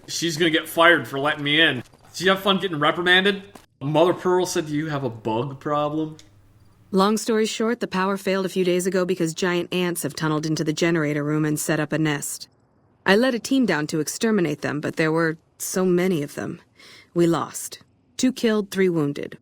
She's gonna get fired for letting me in. Did you have fun getting reprimanded? Mother Pearl said, do you have a bug problem? Long story short, the power failed a few days ago because giant ants have tunneled into the generator room and set up a nest. I led a team down to exterminate them, but there were so many of them. We lost. 2 killed, 3 wounded.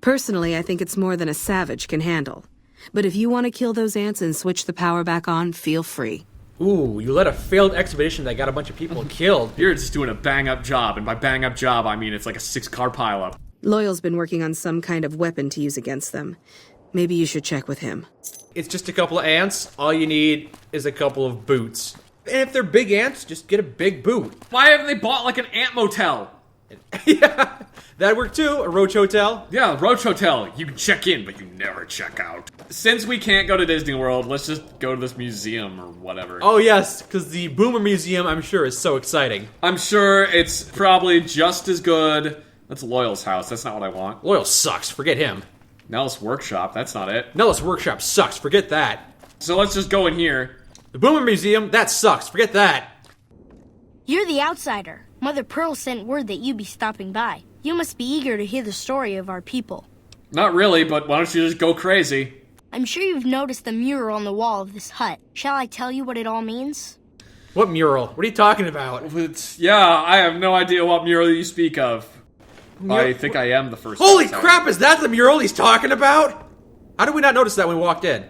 Personally, I think it's more than a savage can handle. But if you want to kill those ants and switch the power back on, feel free. Ooh, you led a failed expedition that got a bunch of people killed. You're just doing a bang-up job, and by bang-up job, I mean it's like a 6-car pileup. Loyal's been working on some kind of weapon to use against them. Maybe you should check with him. It's just a couple of ants. All you need is a couple of boots. And if they're big ants, just get a big boot. Why haven't they bought like an ant motel? Yeah, that'd work too. A roach hotel. Yeah, roach hotel. You can check in, but you never check out. Since we can't go to Disney World, let's just go to this museum or whatever. Oh yes, because the Boomer Museum, I'm sure, is so exciting. I'm sure it's probably just as good. That's Loyal's house. That's not what I want. Loyal sucks. Forget him. Nellis Workshop. That's not it. Nellis Workshop sucks. Forget that. So let's just go in here. The Boomer Museum, that sucks. Forget that. You're the outsider. Mother Pearl sent word that you'd be stopping by. You must be eager to hear the story of our people. Not really, but why don't you just go crazy? I'm sure you've noticed the mural on the wall of this hut. Shall I tell you what it all means? What mural? What are you talking about? Yeah, I have no idea what mural you speak of. I think I am the first. Holy crap, is that the mural he's talking about? How did we not notice that when we walked in?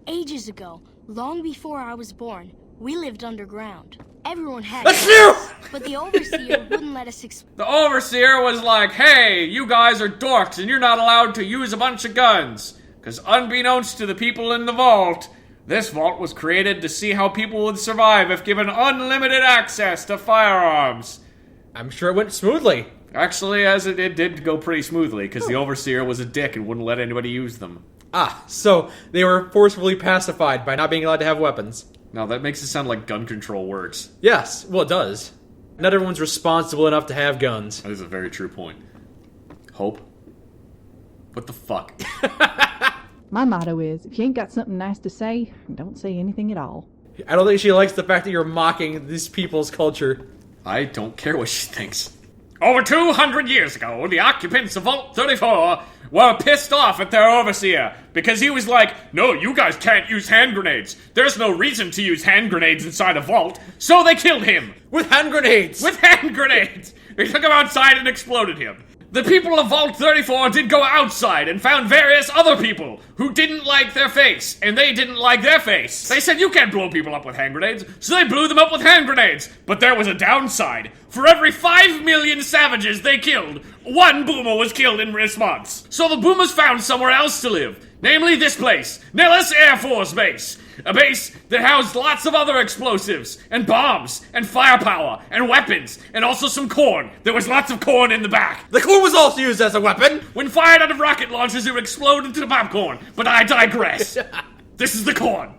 Ages ago, long before I was born, we lived underground. Everyone had That's new! But the Overseer wouldn't let us The Overseer was like, hey, you guys are dorks and you're not allowed to use a bunch of guns. Because unbeknownst to the people in the vault, this vault was created to see how people would survive if given unlimited access to firearms. I'm sure it went smoothly. Actually, as it did go pretty smoothly, because the Overseer was a dick and wouldn't let anybody use them. Ah, so they were forcefully pacified by not being allowed to have weapons. No, that makes it sound like gun control works. Yes, well it does. Not everyone's responsible enough to have guns. That is a very true point. Hope? What the fuck? My motto is, if you ain't got something nice to say, don't say anything at all. I don't think she likes the fact that you're mocking these people's culture. I don't care what she thinks. Over 200 years ago, the occupants of Vault 34 were pissed off at their Overseer because he was like, no, you guys can't use hand grenades. There's no reason to use hand grenades inside a vault, so they killed him. With hand grenades! With hand grenades! They took him outside and exploded him. The people of Vault 34 did go outside and found various other people who didn't like their face, and they didn't like their face. They said, you can't blow people up with hand grenades, so they blew them up with hand grenades. But there was a downside. For every 5 million savages they killed, 1 boomer was killed in response. So the boomers found somewhere else to live, namely this place, Nellis Air Force Base. A base that housed lots of other explosives, and bombs, and firepower, and weapons, and also some corn. There was lots of corn in the back. The corn was also used as a weapon! When fired out of rocket launchers, it would explode into the popcorn. But I digress. This is the corn.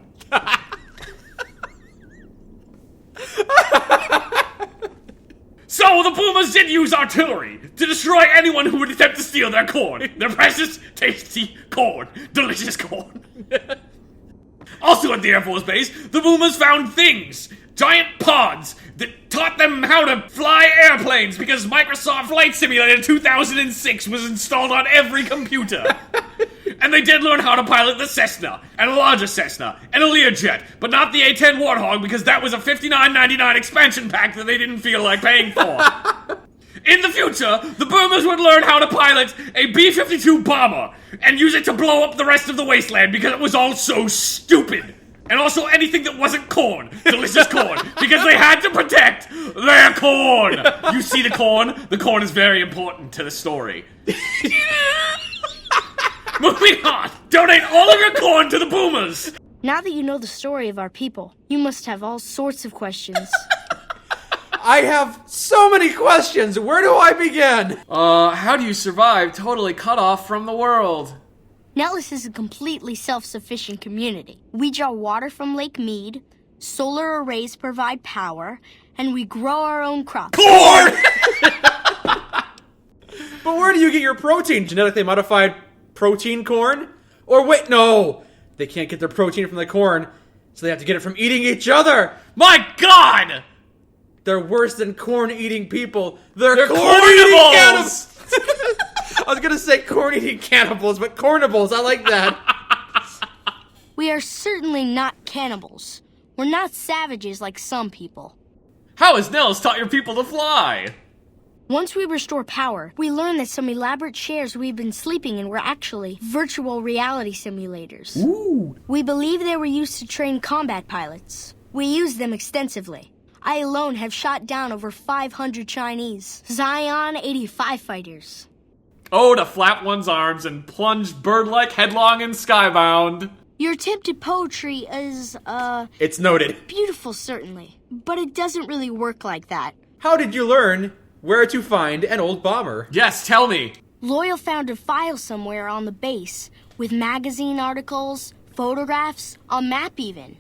So the boomers did use artillery to destroy anyone who would attempt to steal their corn. Their precious, tasty corn. Delicious corn. Also at the Air Force Base, the boomers found things. Giant pods that taught them how to fly airplanes because Microsoft Flight Simulator 2006 was installed on every computer. And they did learn how to pilot the Cessna, and a larger Cessna, and a Learjet, but not the A-10 Warthog because that was a $59.99 expansion pack that they didn't feel like paying for. In the future, the boomers would learn how to pilot a B-52 bomber and use it to blow up the rest of the wasteland because it was all so stupid. And also anything that wasn't corn, delicious corn, because they had to protect their corn. You see the corn? The corn is very important to the story. Moving on, donate all of your corn to the boomers. Now that you know the story of our people, you must have all sorts of questions. I have so many questions. Where do I begin? How do you survive totally cut off from the world? Nellis is a completely self-sufficient community. We draw water from Lake Mead, solar arrays provide power, and we grow our own crops. Corn! But where do you get your protein? Genetically modified protein corn? Or wait, no! They can't get their protein from the corn, so they have to get it from eating each other! My God! They're worse than corn-eating people. They're corn-eating cannibals! I was gonna say corn-eating cannibals, but cornables, I like that. We are certainly not cannibals. We're not savages like some people. How has Nels taught your people to fly? Once we restore power, we learn that some elaborate chairs we've been sleeping in were actually virtual reality simulators. Ooh. We believe they were used to train combat pilots. We use them extensively. I alone have shot down over 500 Chinese Zion 85 fighters. Oh, to flap one's arms and plunge bird-like headlong and skybound. Your attempt at poetry is, It's noted. beautiful, certainly. But it doesn't really work like that. How did you learn where to find an old bomber? Yes, tell me. Loyal found a file somewhere on the base with magazine articles, photographs, a map even.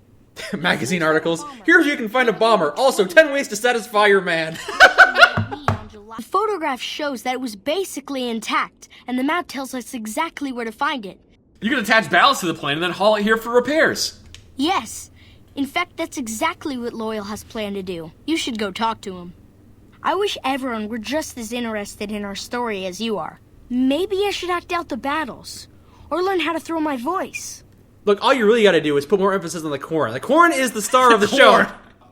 Magazine articles. Here's where you can find a bomber. Also, 10 ways to satisfy your man. The photograph shows that it was basically intact, and the map tells us exactly where to find it. You can attach ballast to the plane and then haul it here for repairs. Yes. In fact, that's exactly what Loyal has planned to do. You should go talk to him. I wish everyone were just as interested in our story as you are. Maybe I should act out the battles, or learn how to throw my voice. Look, all you really gotta do is put more emphasis on the corn. The corn is the star of the show.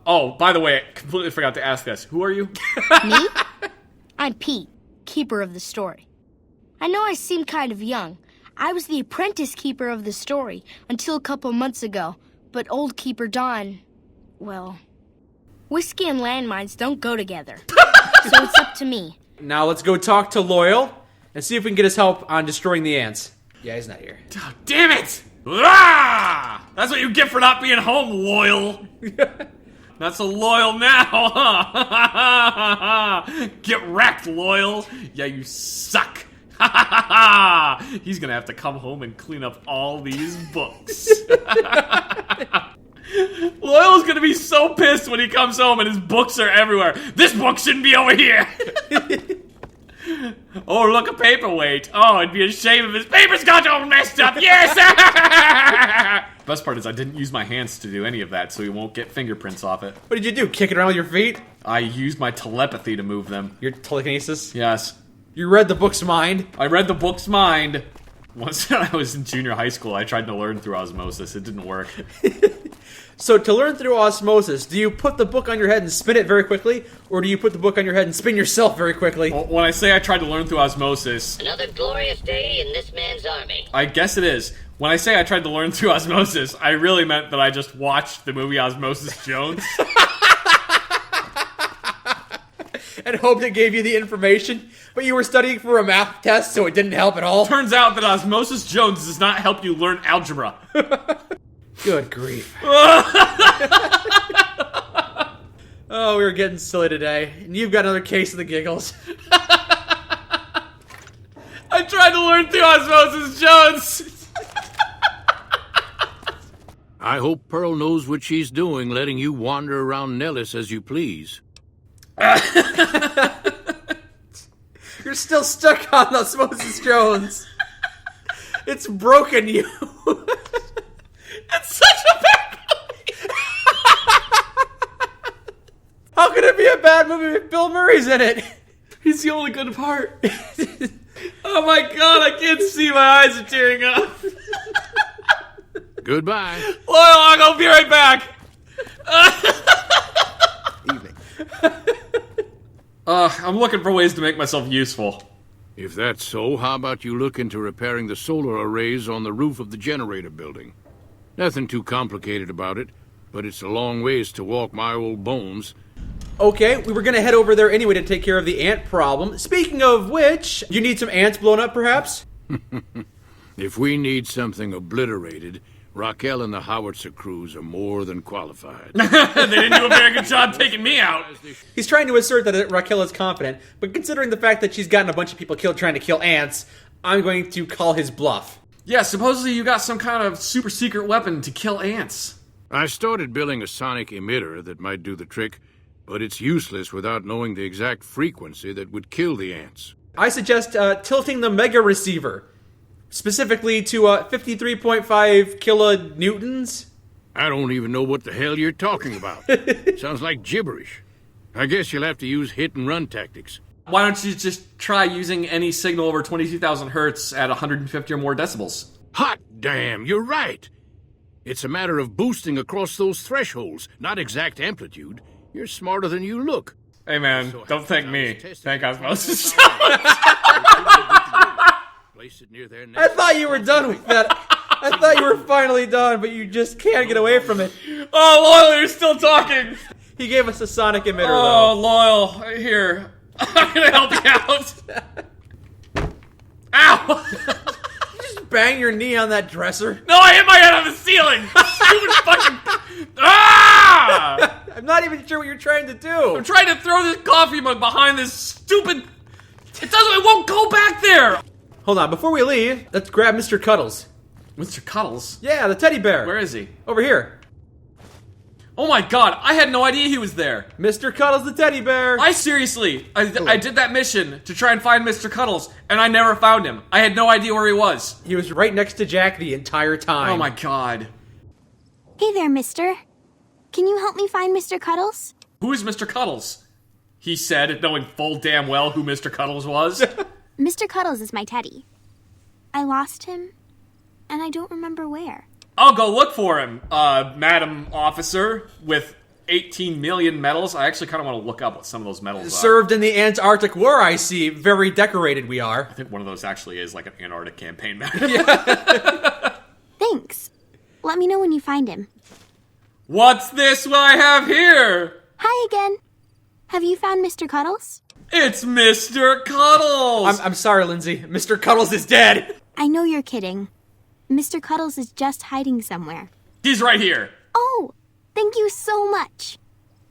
Oh, by the way, I completely forgot to ask this. Who are you? Me? I'm Pete, keeper of the story. I know I seem kind of young. I was the apprentice keeper of the story until a couple months ago, but old keeper Don, well, whiskey and landmines don't go together. So it's up to me. Now let's go talk to Loyal and see if we can get his help on destroying the ants. Yeah, he's not here. Oh, damn it! Ah! That's what you get for not being home, Loyal. Not so loyal now, huh? Get wrecked, Loyal. Yeah, you suck. He's gonna have to come home and clean up all these books. Loyal's gonna be so pissed when he comes home and his books are everywhere. This book shouldn't be over here. Oh, look, a paperweight. Oh, it'd be a shame if his papers got all messed up. Yes! Best part is I didn't use my hands to do any of that, so he won't get fingerprints off it. What did you do? Kick it around with your feet? I used my telepathy to move them. Your telekinesis? Yes. You read the book's mind? I read the book's mind. Once when I was in junior high school, I tried to learn through osmosis. It didn't work. So to learn through osmosis, do you put the book on your head and spin it very quickly, or do you put the book on your head and spin yourself very quickly? Well, when I say I tried to learn through osmosis... Another glorious day in this man's army. I guess it is. When I say I tried to learn through osmosis, I really meant that I just watched the movie Osmosis Jones. And hoped it gave you the information, but you were studying for a math test, so it didn't help at all. Turns out that Osmosis Jones does not help you learn algebra. Good grief. Oh, we were getting silly today, and you've got another case of the giggles. I tried to learn through Osmosis Jones. I hope Pearl knows what she's doing, letting you wander around Nellis as you please. You're still stuck on Osmosis Jones. It's broken you. It's such a bad movie. How could it be a bad movie if Bill Murray's in it? He's the only good part. Oh my god, I can't see. My eyes are tearing up. Goodbye. Loyal, I'll be right back. Evening. I'm looking for ways to make myself useful. If that's so, how about you look into repairing the solar arrays on the roof of the generator building? Nothing too complicated about it, but it's a long ways to walk my old bones. Okay, we were gonna head over there anyway to take care of the ant problem. Speaking of which, you need some ants blown up, perhaps? If we need something obliterated, Raquel and the howitzer crews are more than qualified. They didn't do a very good job taking me out. He's trying to assert that Raquel is confident, but considering the fact that she's gotten a bunch of people killed trying to kill ants, I'm going to call his bluff. Yeah, supposedly you got some kind of super secret weapon to kill ants. I started building a sonic emitter that might do the trick, but it's useless without knowing the exact frequency that would kill the ants. I suggest tilting the mega receiver, specifically to 53.5 kilonewtons. I don't even know what the hell you're talking about. Sounds like gibberish. I guess you'll have to use hit-and-run tactics. Why don't you just try using any signal over 22,000 hertz at 150 or more decibels? Hot damn, you're right. It's a matter of boosting across those thresholds, not exact amplitude. You're smarter than you look. Hey man, don't thank me. Thank osmosis. Place it near their neck. I thought you were done with that. I thought you were finally done, but you just can't get away from it. Oh, Loyal, you're still talking. He gave us a sonic emitter, Oh, though. Loyal, here. I'm gonna help you out. Ow! Just bang your knee on that dresser. No, I hit my head on the ceiling. Stupid fucking. Ah! I'm not even sure what you're trying to do. I'm trying to throw this coffee mug behind this stupid. It won't go back there. Hold on, before we leave, let's grab Mr. Cuddles. Mr. Cuddles? Yeah, the teddy bear. Where is he? Over here. Oh my god, I had no idea he was there. Mr. Cuddles the teddy bear. I did that mission to try and find Mr. Cuddles, and I never found him. I had no idea where he was. He was right next to Jack the entire time. Oh my god. Hey there, mister. Can you help me find Mr. Cuddles? Who is Mr. Cuddles? He said, knowing full damn well who Mr. Cuddles was. Mr. Cuddles is my teddy. I lost him, and I don't remember where. I'll go look for him, Madam Officer, with 18 million medals. I actually kind of want to look up what some of those medals are. Served in the Antarctic War, I see. Very decorated we are. I think one of those actually is like an Antarctic campaign medal. Thanks. Let me know when you find him. What's this I have here? Hi again. Have you found Mr. Cuddles? It's Mr. Cuddles! I'm sorry, Lindsay. Mr. Cuddles is dead. I know you're kidding. Mr. Cuddles is just hiding somewhere. He's right here. Oh, thank you so much.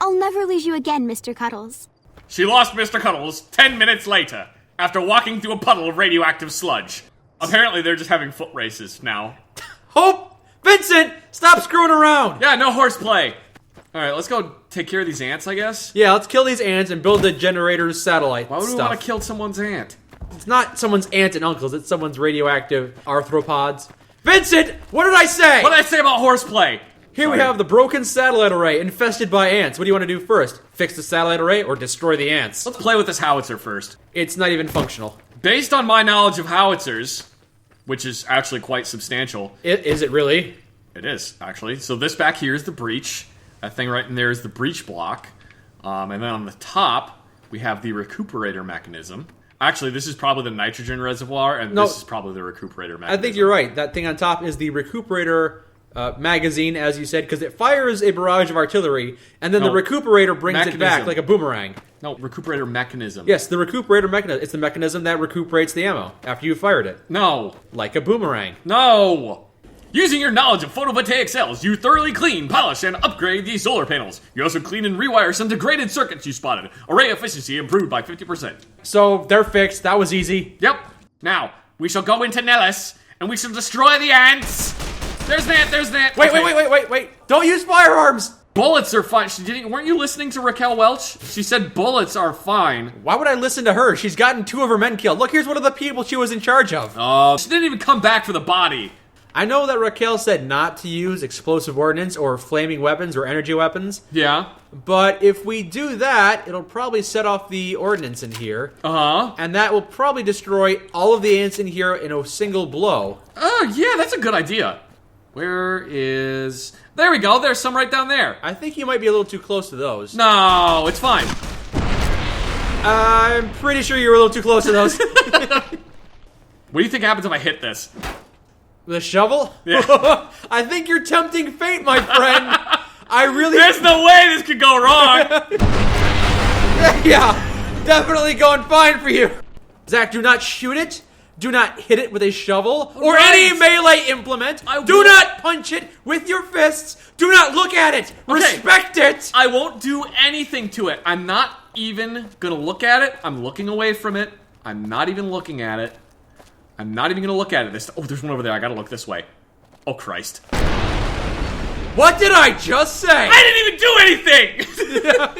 I'll never lose you again, Mr. Cuddles. She lost Mr. Cuddles 10 minutes later, after walking through a puddle of radioactive sludge. Apparently they're just having foot races now. Hope! Vincent! Stop screwing around! Yeah, no horseplay. Alright, let's go take care of these ants, I guess. Yeah, let's kill these ants and build the generator's satellite Why would we stuff. want to kill someone's ant? It's not someone's aunts and uncles, it's someone's radioactive arthropods. Vincent! What did I say? What did I say about horseplay? Here we have the broken satellite array infested by ants. What do you want to do first? Fix the satellite array or destroy the ants? Let's play with this howitzer first. It's not even functional. Based on my knowledge of howitzers, which is actually quite substantial. Is it really? It is, actually. So this back here is the breach. That thing right in there is the breach block. And then on the top, we have the recuperator mechanism. Actually, this is probably the nitrogen reservoir, and this is probably the recuperator mechanism. I think you're right. That thing on top is the recuperator magazine, as you said, because it fires a barrage of artillery, and then the recuperator brings it back like a boomerang. No, recuperator mechanism. Yes, the recuperator mechanism. It's the mechanism that recuperates the ammo after you fired it. No. Like a boomerang. No! Using your knowledge of photovoltaic cells, you thoroughly clean, polish, and upgrade these solar panels. You also clean and rewire some degraded circuits you spotted. Array efficiency improved by 50%. So, they're fixed. That was easy. Yep. Now, we shall go into Nellis, and we shall destroy the ants. There's an ant, there's an ant. Wait, Okay. wait. Don't use firearms! Bullets are fine. Weren't you listening to Raquel Welch? She said bullets are fine. Why would I listen to her? She's gotten 2 of her men killed. Look, here's one of the people she was in charge of. She didn't even come back for the body. I know that Raquel said not to use explosive ordnance or flaming weapons or energy weapons. Yeah. But if we do that, it'll probably set off the ordnance in here. Uh-huh. And that will probably destroy all of the ants in here in a single blow. Oh, yeah, that's a good idea. Where is... There we go. There's some right down there. I think you might be a little too close to those. No, it's fine. I'm pretty sure you were a little too close to those. What do you think happens if I hit this? With a shovel? Yeah. I think you're tempting fate, my friend. I really... There's no way this could go wrong. Yeah, definitely going fine for you. Zach, do not shoot it. Do not hit it with a shovel or any melee implement. Do not punch it with your fists. Do not look at it. Okay. Respect it. I won't do anything to it. I'm not even gonna look at it. I'm looking away from it. I'm not even looking at it. I'm not even gonna look at it. Oh, there's one over there. I gotta look this way. Oh, Christ. What did I just say? I didn't even do anything!